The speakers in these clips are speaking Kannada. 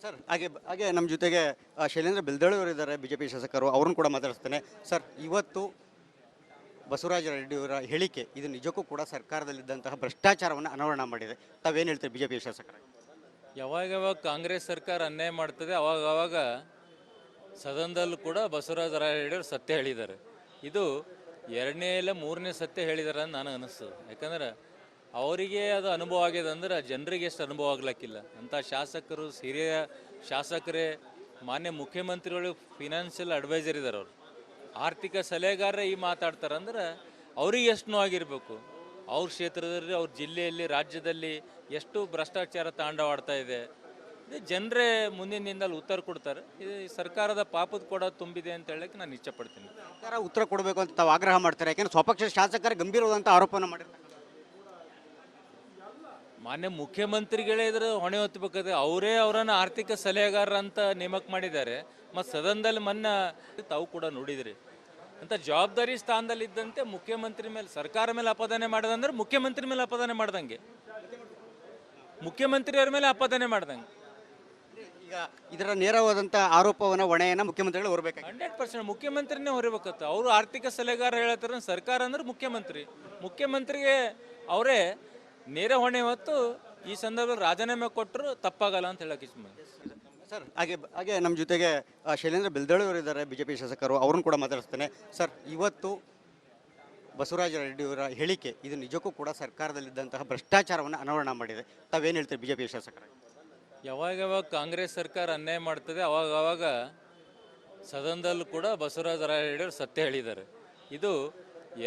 ಸರ್ ಹಾಗೆ ಹಾಗೆ ನಮ್ಮ ಜೊತೆಗೆ ಶೈಲೇಂದ್ರ ಬೆಲ್ದಳ್ಳಿ ಅವರು ಇದ್ದಾರೆ, ಬಿಜೆಪಿ ಶಾಸಕರು. ಅವ್ರನ್ನ ಕೂಡ ಮಾತಾಡಿಸ್ತೇನೆ. ಸರ್, ಇವತ್ತು ಬಸವರಾಜ ರೆಡ್ಡಿಯವರ ಹೇಳಿಕೆ ಇದು ನಿಜಕ್ಕೂ ಕೂಡ ಸರ್ಕಾರದಲ್ಲಿದ್ದಂತಹ ಭ್ರಷ್ಟಾಚಾರವನ್ನು ಅನಾವರಣ ಮಾಡಿದೆ. ತಾವೇನು ಹೇಳ್ತೀರಿ ಬಿಜೆಪಿ ಶಾಸಕರ? ಯಾವಾಗ ಕಾಂಗ್ರೆಸ್ ಸರ್ಕಾರ ಅನ್ಯಾಯ ಮಾಡ್ತದೆ ಅವಾಗ ಸದನದಲ್ಲೂ ಕೂಡ ಬಸವರಾಜ ರಾಯರೆಡ್ಡಿಯವರು ಸತ್ಯ ಹೇಳಿದ್ದಾರೆ. ಇದು ಎರಡನೇ ಇಲ್ಲ ಮೂರನೇ ಸತ್ಯ ಹೇಳಿದ್ದಾರೆ ಅಂತ ನನಗೆ ಅನಿಸ್ತದೆ. ಯಾಕಂದ್ರೆ ಅವರಿಗೆ ಅದು ಅನುಭವ ಆಗಿದೆ ಅಂದ್ರೆ ಜನರಿಗೆ ಎಷ್ಟು ಅನುಭವ ಆಗ್ಲಿಕ್ಕಿಲ್ಲ. ಅಂಥ ಶಾಸಕರು, ಹಿರಿಯ ಶಾಸಕರೇ, ಮಾನ್ಯ ಮುಖ್ಯಮಂತ್ರಿಗಳು ಫಿನಾನ್ಷಿಯಲ್ ಅಡ್ವೈಸರ್ ಇದ್ದಾರೆ. ಅವರು ಆರ್ಥಿಕ ಸಲಹೆಗಾರರೇ ಈ ಮಾತಾಡ್ತಾರಂದ್ರೆ ಅವ್ರಿಗೆ ಎಷ್ಟು ನೋವಾಗಿರಬೇಕು. ಅವ್ರ ಕ್ಷೇತ್ರದಲ್ಲಿ, ಅವ್ರ ಜಿಲ್ಲೆಯಲ್ಲಿ, ರಾಜ್ಯದಲ್ಲಿ ಎಷ್ಟು ಭ್ರಷ್ಟಾಚಾರ ತಾಂಡವಾಡ್ತಾ ಇದೆ. ಜನರೇ ಮುಂದಿನ ದಿನದಲ್ಲಿ ಉತ್ತರ ಕೊಡ್ತಾರೆ. ಇದು ಸರ್ಕಾರದ ಪಾಪದ ಕೂಡ ತುಂಬಿದೆ ಅಂತ ಹೇಳಕ್ಕೆ ನಾನು ಇಷ್ಟಪಡ್ತೀನಿ. ಸರ್ಕಾರ ಉತ್ತರ ಕೊಡಬೇಕು ಅಂತ ತಾವು ಆಗ್ರಹ ಮಾಡ್ತಾರೆ. ಯಾಕೆಂದ್ರೆ ಸ್ವಪಕ್ಷ ಶಾಸಕರು ಗಂಭೀರವಾದಂಥ ಆರೋಪನ ಮಾಡಿರ್ತಾರೆ. ಮಾನ್ಯ ಮುಖ್ಯಮಂತ್ರಿಗಳೇ ಇದ್ರೆ ಹೊಣೆ ಹೊತ್ತಬೇಕಾದ್ರೆ ಅವರೇ ಅವರನ್ನು ಆರ್ಥಿಕ ಸಲಹೆಗಾರ ಅಂತ ನೇಮಕ ಮಾಡಿದ್ದಾರೆ. ಮತ್ತು ಸದನದಲ್ಲಿ ಮೊನ್ನೆ ತಾವು ಕೂಡ ನೋಡಿದ್ರಿ. ಅಂತ ಜವಾಬ್ದಾರಿ ಸ್ಥಾನದಲ್ಲಿದ್ದಂತೆ ಮುಖ್ಯಮಂತ್ರಿ ಮೇಲೆ, ಸರ್ಕಾರ ಮೇಲೆ ಅಪದಾನೆ ಮಾಡೋದಂದ್ರೆ ಮುಖ್ಯಮಂತ್ರಿ ಮೇಲೆ ಅಪದಾನೆ ಮಾಡ್ದಂಗೆ, ಮುಖ್ಯಮಂತ್ರಿಯವ್ರ ಮೇಲೆ ಅಪದಾನೆ ಮಾಡ್ದಂಗೆ. ಈಗ ಇದರ ನೇರವಾದಂಥ ಆರೋಪವನ್ನು, ಹೊಣೆಯನ್ನು ಮುಖ್ಯಮಂತ್ರಿಗಳು ಹೊರಬೇಕು. 100% ಮುಖ್ಯಮಂತ್ರಿನೇ ಹೊರಬೇಕತ್ತ. ಅವರು ಆರ್ಥಿಕ ಸಲಹೆಗಾರ ಹೇಳ್ತಾರೆ. ಸರ್ಕಾರ ಅಂದ್ರೆ ಮುಖ್ಯಮಂತ್ರಿಗೆ ಅವರೇ ನೇರ ಹೊಣೆ ಹೊತ್ತು ಈ ಸಂದರ್ಭದಲ್ಲಿ ರಾಜೀನಾಮೆ ಕೊಟ್ಟರು ತಪ್ಪಾಗಲ್ಲ ಅಂತ ಹೇಳಕ್ಕೆ ಇಷ್ಟ. ಸರ್ ಹಾಗೆ ನಮ್ಮ ಜೊತೆಗೆ ಶೈಲೇಂದ್ರ ಬೆಲ್ದಳ್ಳಿ ಅವರು ಇದ್ದಾರೆ, ಬಿಜೆಪಿ ಶಾಸಕರು. ಅವ್ರನ್ನ ಕೂಡ ಮಾತಾಡಿಸ್ತೇನೆ. ಸರ್, ಇವತ್ತು ಬಸವರಾಜ ರೆಡ್ಡಿಯವರ ಹೇಳಿಕೆ ಇದು ನಿಜಕ್ಕೂ ಕೂಡ ಸರ್ಕಾರದಲ್ಲಿದ್ದಂತಹ ಭ್ರಷ್ಟಾಚಾರವನ್ನು ಅನಾವರಣ ಮಾಡಿದೆ. ತಾವೇನು ಹೇಳ್ತೀರಿ ಬಿಜೆಪಿ ಶಾಸಕರ? ಯಾವಾಗ ಕಾಂಗ್ರೆಸ್ ಸರ್ಕಾರ ಅನ್ಯಾಯ ಮಾಡ್ತದೆ ಅವಾಗ ಸದನದಲ್ಲೂ ಕೂಡ ಬಸವರಾಜ ರಾಯರೆಡ್ಡಿಯವರು ಸತ್ಯ ಹೇಳಿದ್ದಾರೆ. ಇದು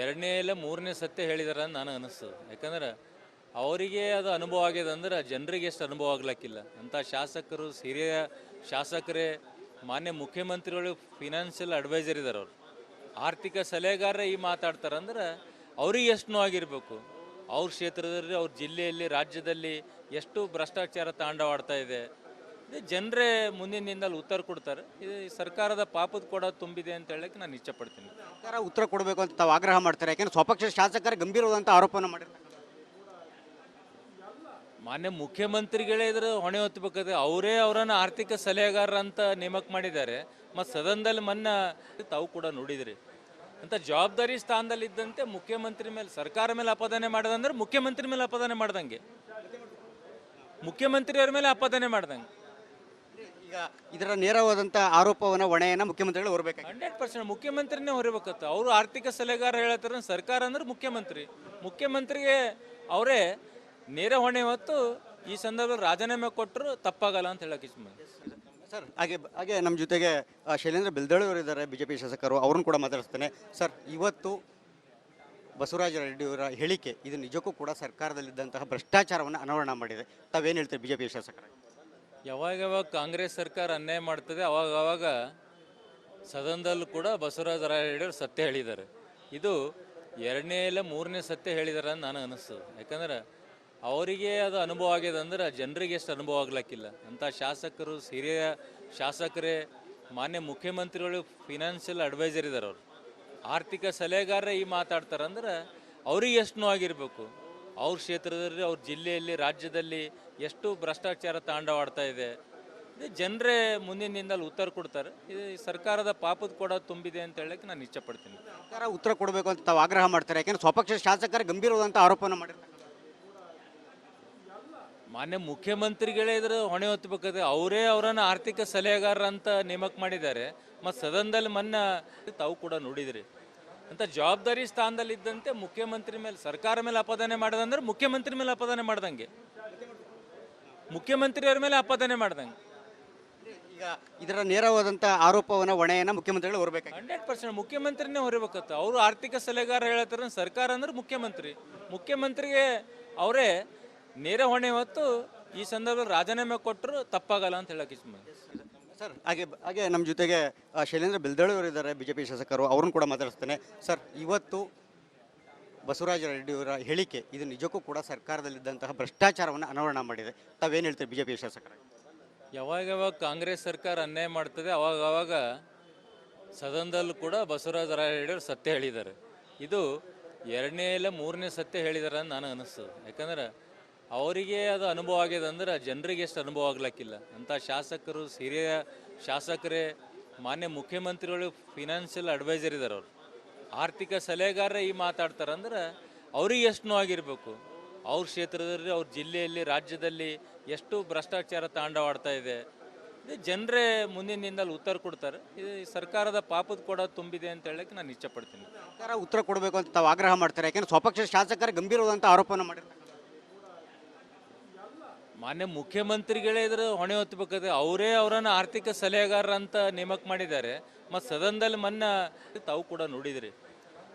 ಎರಡನೇ ಇಲ್ಲ ಮೂರನೇ ಸತ್ಯ ಹೇಳಿದ್ದಾರೆ ಅಂತ ನನಗೆ ಅನಿಸ್ತದೆ. ಯಾಕಂದ್ರೆ ಅವರಿಗೆ ಅದು ಅನುಭವ ಆಗಿದೆ ಅಂದ್ರೆ ಜನರಿಗೆ ಎಷ್ಟು ಅನುಭವ ಆಗ್ಲಿಕ್ಕಿಲ್ಲ. ಅಂಥ ಶಾಸಕರು, ಹಿರಿಯ ಶಾಸಕರೇ, ಮಾನ್ಯ ಮುಖ್ಯಮಂತ್ರಿಗಳು ಫಿನಾನ್ಷಿಯಲ್ ಅಡ್ವೈಸರ್ ಇದ್ದಾರೆ. ಅವರು ಆರ್ಥಿಕ ಸಲಹೆಗಾರರೇ ಈ ಮಾತಾಡ್ತಾರಂದ್ರೆ ಅವ್ರಿಗೆ ಎಷ್ಟು ನೋವಾಗಿರಬೇಕು. ಅವ್ರ ಕ್ಷೇತ್ರದಲ್ಲಿ, ಅವ್ರ ಜಿಲ್ಲೆಯಲ್ಲಿ, ರಾಜ್ಯದಲ್ಲಿ ಎಷ್ಟು ಭ್ರಷ್ಟಾಚಾರ ತಾಂಡವಾಡ್ತಾ ಇದೆ. ಜನರೇ ಮುಂದಿನ ದಿನದಲ್ಲಿ ಉತ್ತರ ಕೊಡ್ತಾರೆ. ಇದು ಸರ್ಕಾರದ ಪಾಪದ ಕೂಡ ತುಂಬಿದೆ ಅಂತ ಹೇಳಕ್ಕೆ ನಾನು ಇಷ್ಟಪಡ್ತೀನಿ. ಸರ್ಕಾರ ಉತ್ತರ ಕೊಡಬೇಕು ಅಂತ ತಾವು ಆಗ್ರಹ ಮಾಡ್ತಾರೆ. ಯಾಕೆಂದ್ರೆ ಸ್ವಪಕ್ಷ ಶಾಸಕರು ಗಂಭೀರವಾದಂಥ ಆರೋಪನ ಮಾಡಿರ್ತಾರೆ. ಮಾನ್ಯ ಮುಖ್ಯಮಂತ್ರಿಗಳೇ ಇದ್ರೆ ಹೊಣೆ ಹೊತ್ತಬೇಕಾದ್ರೆ ಅವರೇ ಅವರನ್ನು ಆರ್ಥಿಕ ಸಲಹೆಗಾರ ಅಂತ ನೇಮಕ ಮಾಡಿದ್ದಾರೆ. ಮತ್ತು ಸದನದಲ್ಲಿ ಮೊನ್ನೆ ತಾವು ಕೂಡ ನೋಡಿದ್ರಿ. ಅಂತ ಜವಾಬ್ದಾರಿ ಸ್ಥಾನದಲ್ಲಿದ್ದಂತೆ ಮುಖ್ಯಮಂತ್ರಿ ಮೇಲೆ, ಸರ್ಕಾರ ಮೇಲೆ ಅಪದಾನೆ ಮಾಡೋದಂದ್ರೆ ಮುಖ್ಯಮಂತ್ರಿ ಮೇಲೆ ಅಪದಾನೆ ಮಾಡ್ದಂಗೆ, ಮುಖ್ಯಮಂತ್ರಿಯವ್ರ ಮೇಲೆ ಅಪದಾನೆ ಮಾಡ್ದಂಗೆ. ಈಗ ಇದರ ನೇರವಾದಂಥ ಆರೋಪವನ್ನು, ಹೊಣೆಯನ್ನು ಮುಖ್ಯಮಂತ್ರಿಗಳು ಹೊರಬೇಕು. 100% ಮುಖ್ಯಮಂತ್ರಿನೇ ಹೊರಬೇಕತ್ತ. ಅವರು ಆರ್ಥಿಕ ಸಲಹೆಗಾರ ಹೇಳ್ತಾರೆ. ಸರ್ಕಾರ ಅಂದ್ರೆ ಮುಖ್ಯಮಂತ್ರಿಗೆ ಅವರೇ ನೇರ ಹೊಣೆ ಹೊತ್ತು ಈ ಸಂದರ್ಭದಲ್ಲಿ ರಾಜೀನಾಮೆ ಕೊಟ್ಟರು ತಪ್ಪಾಗಲ್ಲ ಅಂತ ಹೇಳಕ್ಕೆ ಇಷ್ಟ. ಸರ್ ಹಾಗೆ ನಮ್ಮ ಜೊತೆಗೆ ಶೈಲೇಂದ್ರ ಬೆಲ್ದಳ್ಳಿ ಅವರು ಇದ್ದಾರೆ, ಬಿಜೆಪಿ ಶಾಸಕರು. ಅವ್ರನ್ನ ಕೂಡ ಮಾತಾಡಿಸ್ತೇನೆ. ಸರ್, ಇವತ್ತು ಬಸವರಾಜ ರೆಡ್ಡಿಯವರ ಹೇಳಿಕೆ ಇದು ನಿಜಕ್ಕೂ ಕೂಡ ಸರ್ಕಾರದಲ್ಲಿದ್ದಂತಹ ಭ್ರಷ್ಟಾಚಾರವನ್ನು ಅನಾವರಣ ಮಾಡಿದೆ. ತಾವೇನು ಹೇಳ್ತೀರಿ ಬಿಜೆಪಿ ಶಾಸಕರ? ಯಾವಾಗ ಕಾಂಗ್ರೆಸ್ ಸರ್ಕಾರ ಅನ್ಯಾಯ ಮಾಡ್ತದೆ ಅವಾಗ ಸದನದಲ್ಲೂ ಕೂಡ ಬಸವರಾಜ ರಾಯರೆಡ್ಡಿಯವರು ಸತ್ಯ ಹೇಳಿದ್ದಾರೆ. ಇದು ಎರಡನೇ ಇಲ್ಲ ಮೂರನೇ ಸತ್ಯ ಹೇಳಿದ್ದಾರೆ ಅಂತ ನನಗೆ ಅನಿಸ್ತದೆ. ಯಾಕಂದ್ರೆ ಅವರಿಗೆ ಅದು ಅನುಭವ ಆಗಿದೆ ಅಂದ್ರೆ ಜನರಿಗೆ ಎಷ್ಟು ಅನುಭವ ಆಗ್ಲಿಕ್ಕಿಲ್ಲ. ಅಂಥ ಶಾಸಕರು, ಹಿರಿಯ ಶಾಸಕರೇ, ಮಾನ್ಯ ಮುಖ್ಯಮಂತ್ರಿಗಳು ಫಿನಾನ್ಷಿಯಲ್ ಅಡ್ವೈಸರ್ ಇದ್ದಾರೆ. ಅವರು ಆರ್ಥಿಕ ಸಲಹೆಗಾರರೇ ಈ ಮಾತಾಡ್ತಾರಂದ್ರೆ ಅವ್ರಿಗೆ ಎಷ್ಟು ನೋವಾಗಿರಬೇಕು. ಅವ್ರ ಕ್ಷೇತ್ರದಲ್ಲಿ, ಅವ್ರ ಜಿಲ್ಲೆಯಲ್ಲಿ, ರಾಜ್ಯದಲ್ಲಿ ಎಷ್ಟು ಭ್ರಷ್ಟಾಚಾರ ತಾಂಡವಾಡ್ತಾ ಇದೆ. ಜನರೇ ಮುಂದಿನ ದಿನದಲ್ಲಿ ಉತ್ತರ ಕೊಡ್ತಾರೆ. ಇದು ಸರ್ಕಾರದ ಪಾಪದ ಕೂಡ ತುಂಬಿದೆ ಅಂತ ಹೇಳಕ್ಕೆ ನಾನು ಇಷ್ಟಪಡ್ತೀನಿ. ಸರ್ಕಾರ ಉತ್ತರ ಕೊಡಬೇಕು ಅಂತ ತಾವು ಆಗ್ರಹ ಮಾಡ್ತಾರೆ. ಯಾಕೆಂದ್ರೆ ಸ್ವಪಕ್ಷ ಶಾಸಕರು ಗಂಭೀರವಾದಂಥ ಆರೋಪನ ಮಾಡಿರ್ತಾರೆ. ಮಾನ್ಯ ಮುಖ್ಯಮಂತ್ರಿಗಳೇ ಇದ್ರೆ ಹೊಣೆ ಹೊತ್ತಬೇಕಾದ್ರೆ ಅವರೇ ಅವರನ್ನು ಆರ್ಥಿಕ ಸಲಹೆಗಾರ ಅಂತ ನೇಮಕ ಮಾಡಿದ್ದಾರೆ. ಮತ್ತು ಸದನದಲ್ಲಿ ಮೊನ್ನೆ ತಾವು ಕೂಡ ನೋಡಿದ್ರಿ. ಅಂತ ಜವಾಬ್ದಾರಿ ಸ್ಥಾನದಲ್ಲಿದ್ದಂತೆ ಮುಖ್ಯಮಂತ್ರಿ ಮೇಲೆ, ಸರ್ಕಾರ ಮೇಲೆ ಅಪದಾನೆ ಮಾಡೋದಂದ್ರೆ ಮುಖ್ಯಮಂತ್ರಿ ಮೇಲೆ ಅಪದಾನೆ ಮಾಡ್ದಂಗೆ, ಮುಖ್ಯಮಂತ್ರಿಯವ್ರ ಮೇಲೆ ಅಪದಾನೆ ಮಾಡ್ದಂಗೆ. ಈಗ ಇದರ ನೇರವಾದಂಥ ಆರೋಪವನ್ನು, ಹೊಣೆಯನ್ನು ಮುಖ್ಯಮಂತ್ರಿಗಳು ಹೊರಬೇಕು. 100% ಮುಖ್ಯಮಂತ್ರಿನೇ ಹೊರಬೇಕತ್ತ. ಅವರು ಆರ್ಥಿಕ ಸಲಹೆಗಾರ ಹೇಳ್ತಾರೆ. ಸರ್ಕಾರ ಅಂದ್ರೆ ಮುಖ್ಯಮಂತ್ರಿಗೆ ಅವರೇ ನೇರ ಹೊಣೆ ಹೊತ್ತು ಈ ಸಂದರ್ಭದಲ್ಲಿ ರಾಜೀನಾಮೆ ಕೊಟ್ಟರು ತಪ್ಪಾಗಲ್ಲ ಅಂತ ಹೇಳಕ್ಕೆ ಇಷ್ಟ. ಸರ್ ಹಾಗೆ ನಮ್ಮ ಜೊತೆಗೆ ಶೈಲೇಂದ್ರ ಬೆಲ್ದಳ್ಳಿ ಅವರು ಇದ್ದಾರೆ, ಬಿಜೆಪಿ ಶಾಸಕರು. ಅವ್ರನ್ನ ಕೂಡ ಮಾತಾಡಿಸ್ತೇನೆ. ಸರ್, ಇವತ್ತು ಬಸವರಾಜ ರೆಡ್ಡಿಯವರ ಹೇಳಿಕೆ ಇದು ನಿಜಕ್ಕೂ ಕೂಡ ಸರ್ಕಾರದಲ್ಲಿದ್ದಂತಹ ಭ್ರಷ್ಟಾಚಾರವನ್ನು ಅನಾವರಣ ಮಾಡಿದೆ. ತಾವೇನು ಹೇಳ್ತೀರಿ ಬಿಜೆಪಿ ಶಾಸಕರ? ಯಾವಾಗ ಕಾಂಗ್ರೆಸ್ ಸರ್ಕಾರ ಅನ್ಯಾಯ ಮಾಡ್ತದೆ ಅವಾಗ ಸದನದಲ್ಲೂ ಕೂಡ ಬಸವರಾಜ ರಾಯರೆಡ್ಡಿಯವರು ಸತ್ಯ ಹೇಳಿದ್ದಾರೆ. ಇದು ಎರಡನೇ ಇಲ್ಲ ಮೂರನೇ ಸತ್ಯ ಹೇಳಿದ್ದಾರೆ ಅಂತ ನನಗೆ ಅನಿಸ್ತದೆ. ಯಾಕಂದ್ರೆ ಅವರಿಗೆ ಅದು ಅನುಭವ ಆಗಿದೆ ಅಂದ್ರೆ ಜನರಿಗೆ ಎಷ್ಟು ಅನುಭವ ಆಗ್ಲಕ್ಕಿಲ್ಲ ಅಂತ ಶಾಸಕರು ಹಿರಿಯ ಶಾಸಕರೇ ಮಾನ್ಯ ಮುಖ್ಯಮಂತ್ರಿಗಳು ಫಿನಾನ್ಷಿಯಲ್ ಅಡ್ವೈಸರ್ ಇದ್ದಾರೆ ಅವರು ಆರ್ಥಿಕ ಸಲಹೆಗಾರರೇ ಈ ಮಾತಾಡ್ತಾರಂದ್ರೆ ಅವ್ರಿಗೆ ಎಷ್ಟು ನೋವಾಗಿರ್ಬೇಕು ಅವ್ರ ಕ್ಷೇತ್ರದಲ್ಲಿ ಅವ್ರ ಜಿಲ್ಲೆಯಲ್ಲಿ ರಾಜ್ಯದಲ್ಲಿ ಎಷ್ಟು ಭ್ರಷ್ಟಾಚಾರ ತಾಂಡವಾಡ್ತಾ ಇದೆ ಇದು ಜನರೇ ಮುಂದಿನ ದಿನದಲ್ಲಿ ಉತ್ತರ ಕೊಡ್ತಾರೆ ಇದು ಸರ್ಕಾರದ ಪಾಪದ ಕೂಡ ತುಂಬಿದೆ ಅಂತ ಹೇಳಕ್ಕೆ ನಾನು ಇಷ್ಟಪಡ್ತೀನಿ. ಸರ್ಕಾರ ಉತ್ತರ ಕೊಡಬೇಕು ಅಂತ ತಾವು ಆಗ್ರಹ ಮಾಡ್ತಾರೆ, ಯಾಕೆಂದ್ರೆ ಸ್ವಪಕ್ಷ ಶಾಸಕರು ಗಂಭೀರವಾದಂಥ ಆರೋಪವನ್ನು ಮಾಡಿರ್ತಾರೆ. ಮಾನ್ಯ ಮುಖ್ಯಮಂತ್ರಿಗಳೇ ಇದ್ರ ಹೊಣೆ ಹೊತ್ತಬೇಕಾದ್ರೆ ಅವರೇ ಅವರನ್ನು ಆರ್ಥಿಕ ಸಲಹೆಗಾರ ಅಂತ ನೇಮಕ ಮಾಡಿದ್ದಾರೆ. ಮತ್ತು ಸದನದಲ್ಲಿ ಮೊನ್ನೆ ತಾವು ಕೂಡ ನೋಡಿದ್ರಿ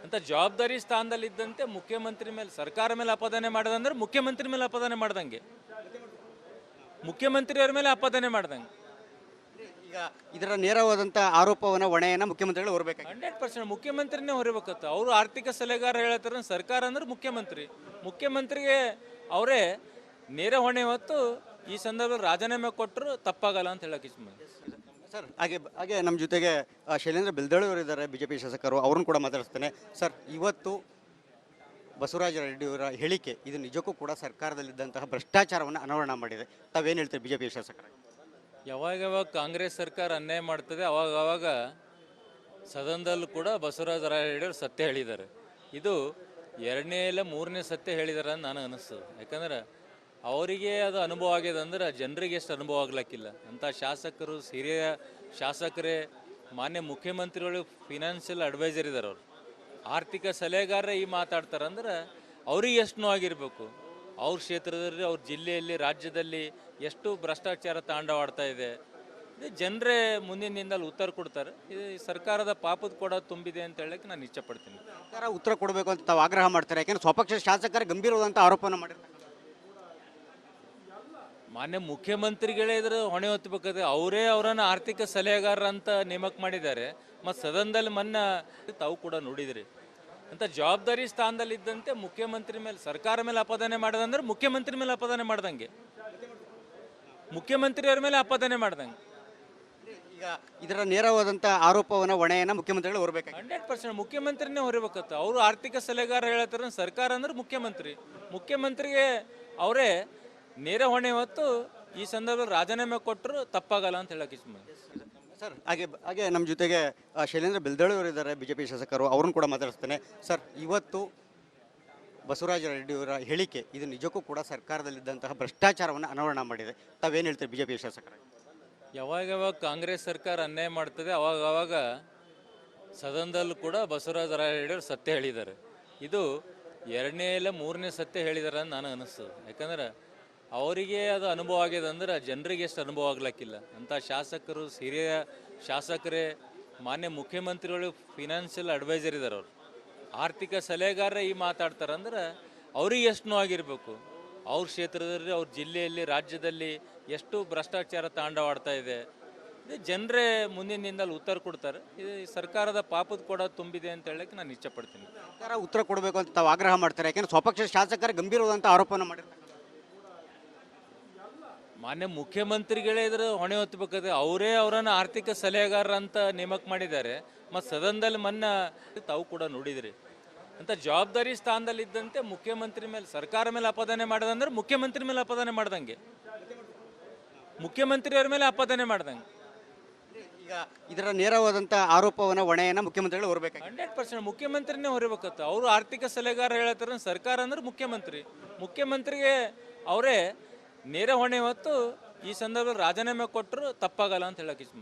ಅಂತ ಜವಾಬ್ದಾರಿ ಸ್ಥಾನದಲ್ಲಿದ್ದಂತೆ ಮುಖ್ಯಮಂತ್ರಿ ಮೇಲೆ ಸರ್ಕಾರ ಮೇಲೆ ಅಪದಾನೆ ಮಾಡೋದಂದ್ರೆ ಮುಖ್ಯಮಂತ್ರಿ ಮೇಲೆ ಅಪದಾನೆ ಮಾಡ್ದಂಗೆ, ಮುಖ್ಯಮಂತ್ರಿಯವ್ರ ಮೇಲೆ ಅಪದಾನೆ ಮಾಡ್ದಂಗೆ. ಈಗ ಇದರ ನೇರವಾದಂಥ ಆರೋಪವನ್ನು ಹೊಣೆಯನ್ನು ಮುಖ್ಯಮಂತ್ರಿಗಳು ಹೊರಬೇಕಾಗಿದೆ. 100% ಮುಖ್ಯಮಂತ್ರಿನೇ ಹೊರಬೇಕತ್ತ. ಅವರು ಆರ್ಥಿಕ ಸಲಹೆಗಾರ ಹೇಳ್ತಾರೆ, ಸರ್ಕಾರ ಅಂದ್ರೆ ಮುಖ್ಯಮಂತ್ರಿಗೆ ಅವರೇ ನೇರ ಹೊಣೆ ಹೊತ್ತು ಈ ಸಂದರ್ಭದಲ್ಲಿ ರಾಜೀನಾಮೆ ಕೊಟ್ಟರು ತಪ್ಪಾಗಲ್ಲ ಅಂತ ಹೇಳಕ್ಕೆ ಇಷ್ಟ. ಸರ್ ಹಾಗೆ ನಮ್ಮ ಜೊತೆಗೆ ಶೈಲೇಂದ್ರ ಬೆಲ್ದಳ್ಳಿ ಅವರು ಇದ್ದಾರೆ, ಬಿಜೆಪಿ ಶಾಸಕರು, ಅವ್ರನ್ನ ಕೂಡ ಮಾತಾಡಿಸ್ತೇನೆ. ಸರ್, ಇವತ್ತು ಬಸವರಾಜ ರೆಡ್ಡಿಯವರ ಹೇಳಿಕೆ ಇದು ನಿಜಕ್ಕೂ ಕೂಡ ಸರ್ಕಾರದಲ್ಲಿದ್ದಂತಹ ಭ್ರಷ್ಟಾಚಾರವನ್ನು ಅನಾವರಣ ಮಾಡಿದೆ. ತಾವೇನು ಹೇಳ್ತೀರಿ ಬಿಜೆಪಿ ಶಾಸಕರಾಗಿ? ಯಾವಾಗ ಕಾಂಗ್ರೆಸ್ ಸರ್ಕಾರ ಅನ್ಯಾಯ ಮಾಡ್ತದೆ ಅವಾಗ ಸದನದಲ್ಲೂ ಕೂಡ ಬಸವರಾಜ ರಾಯರೆಡ್ಡಿಯವರು ಸತ್ಯ ಹೇಳಿದ್ದಾರೆ. ಇದು 2ನೇ ಇಲ್ಲ 3ನೇ ಸತ್ಯ ಹೇಳಿದ್ದಾರೆ ಅಂತ ನನಗೆ ಅನಿಸ್ತದೆ. ಯಾಕಂದ್ರೆ ಅವರಿಗೆ ಅದು ಅನುಭವ ಆಗಿದೆ ಅಂದ್ರೆ ಜನರಿಗೆ ಎಷ್ಟು ಅನುಭವ ಆಗ್ಲಕ್ಕಿಲ್ಲ. ಅಂತ ಶಾಸಕರು ಹಿರಿಯ ಶಾಸಕರೇ ಮಾನ್ಯ ಮುಖ್ಯಮಂತ್ರಿಗಳು ಫಿನಾನ್ಷಿಯಲ್ ಅಡ್ವೈಸರ್ ಇದ್ದಾರೆ ಅವರು ಆರ್ಥಿಕ ಸಲಹೆಗಾರರೇ ಈ ಮಾತಾಡ್ತಾರಂದ್ರೆ ಅವ್ರಿಗೆ ಎಷ್ಟು ನೋವಾಗಿರ್ಬೇಕು ಅವ್ರ ಕ್ಷೇತ್ರದಲ್ಲಿ ಅವ್ರ ಜಿಲ್ಲೆಯಲ್ಲಿ ರಾಜ್ಯದಲ್ಲಿ ಎಷ್ಟು ಭ್ರಷ್ಟಾಚಾರ ತಾಂಡವಾಡ್ತಾ ಇದೆ ಇದು ಜನರೇ ಮುಂದಿನ ದಿನದಲ್ಲಿ ಉತ್ತರ ಕೊಡ್ತಾರೆ. ಇದು ಸರ್ಕಾರದ ಪಾಪದ ಕೂಡ ತುಂಬಿದೆ ಅಂತ ಹೇಳಕ್ಕೆ ನಾನು ಇಷ್ಟಪಡ್ತೀನಿ. ಸರ್ಕಾರ ಉತ್ತರ ಕೊಡಬೇಕು ಅಂತ ತಾವು ಆಗ್ರಹ ಮಾಡ್ತಾರೆ, ಯಾಕೆಂದ್ರೆ ಸ್ವಪಕ್ಷ ಶಾಸಕರು ಗಂಭೀರವಾದಂಥ ಆರೋಪವನ್ನು ಮಾಡಿರ್ತಾರೆ. ಮಾನ್ಯ ಮುಖ್ಯಮಂತ್ರಿಗಳೇ ಇದ್ರ ಹೊಣೆ ಹೊತ್ತಬೇಕಾದ್ರೆ ಅವರೇ ಅವರನ್ನು ಆರ್ಥಿಕ ಸಲಹೆಗಾರ ಅಂತ ನೇಮಕ ಮಾಡಿದ್ದಾರೆ. ಮತ್ತು ಸದನದಲ್ಲಿ ಮೊನ್ನೆ ತಾವು ಕೂಡ ನೋಡಿದ್ರಿ ಅಂತ ಜವಾಬ್ದಾರಿ ಸ್ಥಾನದಲ್ಲಿದ್ದಂತೆ ಮುಖ್ಯಮಂತ್ರಿ ಮೇಲೆ ಸರ್ಕಾರ ಮೇಲೆ ಅಪದಾನೆ ಮಾಡೋದಂದ್ರೆ ಮುಖ್ಯಮಂತ್ರಿ ಮೇಲೆ ಅಪದಾನೆ ಮಾಡ್ದಂಗೆ, ಮುಖ್ಯಮಂತ್ರಿಯವ್ರ ಮೇಲೆ ಅಪದಾನೆ ಮಾಡ್ದಂಗೆ. ಈಗ ಇದರ ನೇರವಾದಂಥ ಆರೋಪವನ್ನು ಹೊಣೆಯನ್ನು ಮುಖ್ಯಮಂತ್ರಿಗಳು ಹೊರಬೇಕಾಗಿದೆ. 100% ಮುಖ್ಯಮಂತ್ರಿನೇ ಹೊರಬೇಕತ್ತ. ಅವರು ಆರ್ಥಿಕ ಸಲಹೆಗಾರ ಹೇಳ್ತಾರೆ, ಸರ್ಕಾರ ಅಂದ್ರೆ ಮುಖ್ಯಮಂತ್ರಿಗೆ ಅವರೇ ನೇರ ಹೊಣೆ ಹೊತ್ತು ಈ ಸಂದರ್ಭದಲ್ಲಿ ರಾಜೀನಾಮೆ ಕೊಟ್ಟರು ತಪ್ಪಾಗಲ್ಲ ಅಂತ ಹೇಳಕ್ಕೆ ಇಷ್ಟ. ಸರ್ ಹಾಗೆ ನಮ್ಮ ಜೊತೆಗೆ ಶೈಲೇಂದ್ರ ಬೆಲ್ದಳ್ಳಿ ಅವರು ಇದ್ದಾರೆ, ಬಿಜೆಪಿ ಶಾಸಕರು, ಅವ್ರನ್ನ ಕೂಡ ಮಾತಾಡಿಸ್ತೇನೆ. ಸರ್, ಇವತ್ತು ಬಸವರಾಜ ರೆಡ್ಡಿಯವರ ಹೇಳಿಕೆ ಇದು ನಿಜಕ್ಕೂ ಕೂಡ ಸರ್ಕಾರದಲ್ಲಿದ್ದಂತಹ ಭ್ರಷ್ಟಾಚಾರವನ್ನು ಅನಾವರಣ ಮಾಡಿದೆ. ತಾವೇನು ಹೇಳ್ತೀರಿ ಬಿಜೆಪಿ ಶಾಸಕರಾಗಿ? ಯಾವಾಗ ಕಾಂಗ್ರೆಸ್ ಸರ್ಕಾರ ಅನ್ಯಾಯ ಮಾಡ್ತದೆ ಅವಾಗ ಸದನದಲ್ಲೂ ಕೂಡ ಬಸವರಾಜ ರಾಯರೆಡ್ಡಿಯವರು ಸತ್ಯ ಹೇಳಿದ್ದಾರೆ. ಇದು 2ನೇ ಇಲ್ಲ 3ನೇ ಸತ್ಯ ಹೇಳಿದ್ದಾರೆ ಅಂತ ನನಗೆ ಅನಿಸ್ತದೆ. ಯಾಕಂದ್ರೆ ಅವರಿಗೆ ಅದು ಅನುಭವ ಆಗಿದೆ ಅಂದ್ರೆ ಜನರಿಗೆ ಎಷ್ಟು ಅನುಭವ ಆಗ್ಲಕ್ಕಿಲ್ಲ. ಅಂತ ಶಾಸಕರು ಹಿರಿಯ ಶಾಸಕರೇ ಮಾನ್ಯ ಮುಖ್ಯಮಂತ್ರಿಗಳು ಫಿನಾನ್ಷಿಯಲ್ ಅಡ್ವೈಸರ್ ಇದ್ದಾರೆ ಅವರು ಆರ್ಥಿಕ ಸಲಹೆಗಾರರೇ ಈ ಮಾತಾಡ್ತಾರಂದ್ರೆ ಅವ್ರಿಗೆ ಎಷ್ಟು ನೋವಾಗಿರ್ಬೇಕು ಅವ್ರ ಕ್ಷೇತ್ರದಲ್ಲಿ ಅವ್ರ ಜಿಲ್ಲೆಯಲ್ಲಿ ರಾಜ್ಯದಲ್ಲಿ ಎಷ್ಟು ಭ್ರಷ್ಟಾಚಾರ ತಾಂಡವಾಡ್ತಾ ಇದೆ ಇದು ಜನರೇ ಮುಂದಿನ ದಿನದಲ್ಲಿ ಉತ್ತರ ಕೊಡ್ತಾರೆ. ಇದು ಸರ್ಕಾರದ ಪಾಪದ ಕೂಡ ತುಂಬಿದೆ ಅಂತ ಹೇಳಕ್ಕೆ ನಾನು ಇಷ್ಟಪಡ್ತೀನಿ. ಸರ್ಕಾರ ಉತ್ತರ ಕೊಡಬೇಕು ಅಂತ ತಾವು ಆಗ್ರಹ ಮಾಡ್ತಾರೆ, ಯಾಕೆಂದ್ರೆ ಸ್ವಪಕ್ಷ ಶಾಸಕರು ಗಂಭೀರವಾದಂಥ ಆರೋಪವನ್ನು ಮಾಡಿರ್ತಾರೆ. ಮಾನ್ಯ ಮುಖ್ಯಮಂತ್ರಿಗಳೇ ಇದ್ರ ಹೊಣೆ ಹೊತ್ತಬೇಕಾದ್ರೆ ಅವರೇ ಅವರನ್ನು ಆರ್ಥಿಕ ಸಲಹೆಗಾರ ಅಂತ ನೇಮಕ ಮಾಡಿದ್ದಾರೆ. ಮತ್ತು ಸದನದಲ್ಲಿ ಮೊನ್ನೆ ತಾವು ಕೂಡ ನೋಡಿದ್ರಿ ಅಂತ ಜವಾಬ್ದಾರಿ ಸ್ಥಾನದಲ್ಲಿದ್ದಂತೆ ಮುಖ್ಯಮಂತ್ರಿ ಮೇಲೆ ಸರ್ಕಾರ ಮೇಲೆ ಅಪದಾನೆ ಮಾಡೋದಂದ್ರೆ ಮುಖ್ಯಮಂತ್ರಿ ಮೇಲೆ ಅಪದಾನೆ ಮಾಡ್ದಂಗೆ, ಮುಖ್ಯಮಂತ್ರಿಯವ್ರ ಮೇಲೆ ಅಪದಾನೆ ಮಾಡ್ದಂಗೆ. ಈಗ ಇದರ ನೇರವಾದಂಥ ಆರೋಪವನ್ನು ಹೊಣೆಯನ್ನು ಮುಖ್ಯಮಂತ್ರಿಗಳು ಹೊರಬೇಕಾಗಿದೆ. 100% ಮುಖ್ಯಮಂತ್ರಿನೇ ಹೊರಬೇಕತ್ತ. ಅವರು ಆರ್ಥಿಕ ಸಲಹೆಗಾರ ಹೇಳ್ತಾರೆ, ಸರ್ಕಾರ ಅಂದ್ರೆ ಮುಖ್ಯಮಂತ್ರಿಗೆ ಅವರೇ ನೇರ ಹೊಣೆ ಹೊತ್ತು ಈ ಸಂದರ್ಭದಲ್ಲಿ ರಾಜೀನಾಮೆ ಕೊಟ್ಟರು ತಪ್ಪಾಗಲ್ಲ ಅಂತ ಹೇಳಕ್ಕೆ ಇಷ್ಟ.